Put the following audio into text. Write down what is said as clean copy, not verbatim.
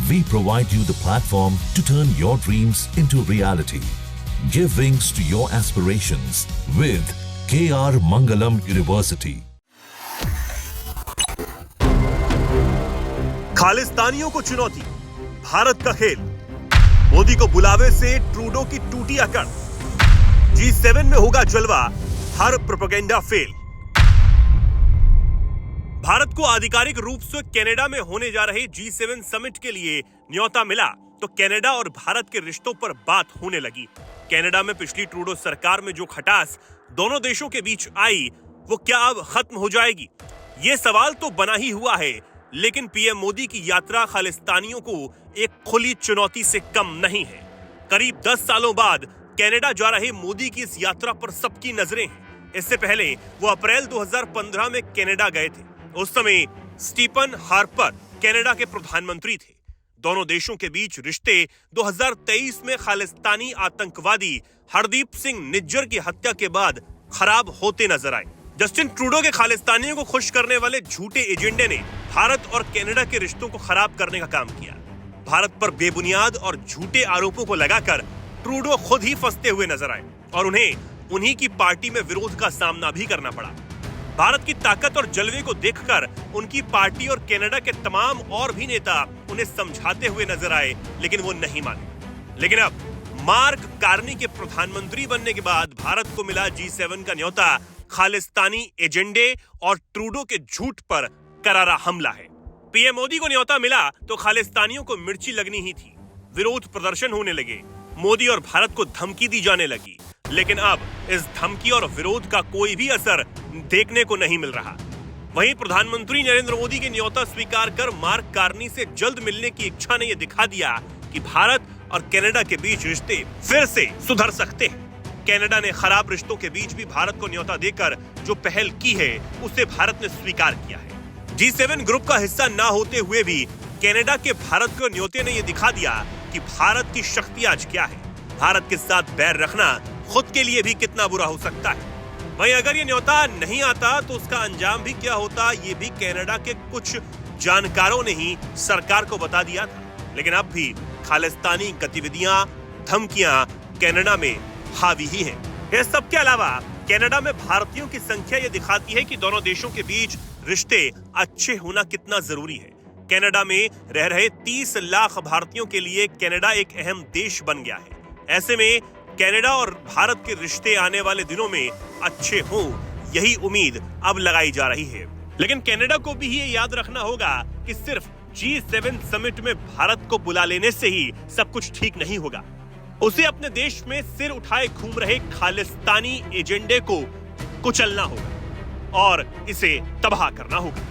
We provide you the platform to turn your dreams into reality. Give wings to your aspirations with KR Mangalam University. खालिस्तानियों को चुनौती, भारत का खेल, मोदी को बुलावे से ट्रूडो की टूटी अकड़, G7 में होगा जलवा, हर प्रोपेगेंडा फेल। भारत को आधिकारिक रूप से कनाडा में होने जा रहे G7 समिट के लिए न्योता मिला तो कनाडा और भारत के रिश्तों पर बात होने लगी। कनाडा में पिछली ट्रूडो सरकार में जो खटास दोनों देशों के बीच आई, वो क्या अब खत्म हो जाएगी? ये सवाल तो बना ही हुआ है, लेकिन पीएम मोदी की यात्रा खालिस्तानियों को एक खुली चुनौती से कम नहीं है। करीब 10 सालों बाद कनाडा जा रहे मोदी की इस यात्रा पर सबकी नजरें हैं। इससे पहले वो अप्रैल 2015 में कनाडा गए थे। उस समय स्टीफन हार्पर कनाडा के प्रधानमंत्री थे। दोनों देशों के बीच रिश्ते 2023 में खालिस्तानी आतंकवादी हरदीप सिंह निज्जर की हत्या के बाद खराब होते नजर आए। जस्टिन ट्रूडो के खालिस्तानियों को खुश करने वाले झूठे एजेंडे ने भारत और कनाडा के रिश्तों को खराब करने का काम किया। भारत पर बेबुनियाद और झूठे आरोपों को लगाकर ट्रूडो खुद ही फंसते हुए नजर आए और उन्हें उन्हीं की पार्टी में विरोध का सामना भी करना पड़ा। भारत की ताकत और जलवे को देखकर उनकी पार्टी और कनाडा के तमाम और भी नेता उन्हें समझाते हुए नजर आए, लेकिन वो नहीं माने। लेकिन अब मार्क कार्नी के प्रधानमंत्री बनने के बाद भारत को मिला G7 का न्योता खालिस्तानी एजेंडे और ट्रूडो के झूठ पर करारा हमला है। पीएम मोदी को न्योता मिला तो खालिस्तानियों को मिर्ची लगनी ही थी। विरोध प्रदर्शन होने लगे, मोदी और भारत को धमकी दी जाने लगी, लेकिन अब इस धमकी और विरोध का कोई भी असर देखने को नहीं मिल रहा। वहीं प्रधानमंत्री नरेंद्र मोदी के न्योता स्वीकार कर मार्क कार्नी से जल्द मिलने की इच्छा ने यह दिखा दिया कि भारत और कनाडा के बीच रिश्ते फिर से सुधर सकते हैं। कनाडा ने खराब रिश्तों के बीच भी भारत को न्योता देकर जो पहल की है, उसे भारत ने स्वीकार किया है। G7 ग्रुप का हिस्सा ना होते हुए भी कनाडा के भारत को न्योते ने यह दिखा दिया कि भारत की शक्ति आज क्या है। भारत के साथ बैर रखना खुद के लिए भी कितना बुरा हो सकता है। वहीं अगर ये न्योता नहीं आता तो उसका अंजाम भी क्या होता, ये भी कनाडा के कुछ जानकारों ने ही सरकार को बता दिया था। लेकिन अब भी खालिस्तानी गतिविधियां, धमकियां कनाडा में हावी ही है। इस सब के अलावा कनाडा में भारतीयों की संख्या ये दिखाती है कि दोनों देशों के बीच रिश्ते अच्छे होना कितना जरूरी है। कनाडा में रह रहे 30 लाख भारतीयों के लिए कनाडा एक अहम देश बन गया है। ऐसे में कनाडा और भारत के रिश्ते आने वाले दिनों में अच्छे हों, यही उम्मीद अब लगाई जा रही है। लेकिन कनाडा को भी ये याद रखना होगा कि सिर्फ G7 समिट में भारत को बुला लेने से ही सब कुछ ठीक नहीं होगा। उसे अपने देश में सिर उठाए घूम रहे खालिस्तानी एजेंडे को कुचलना होगा और इसे तबाह करना होगा।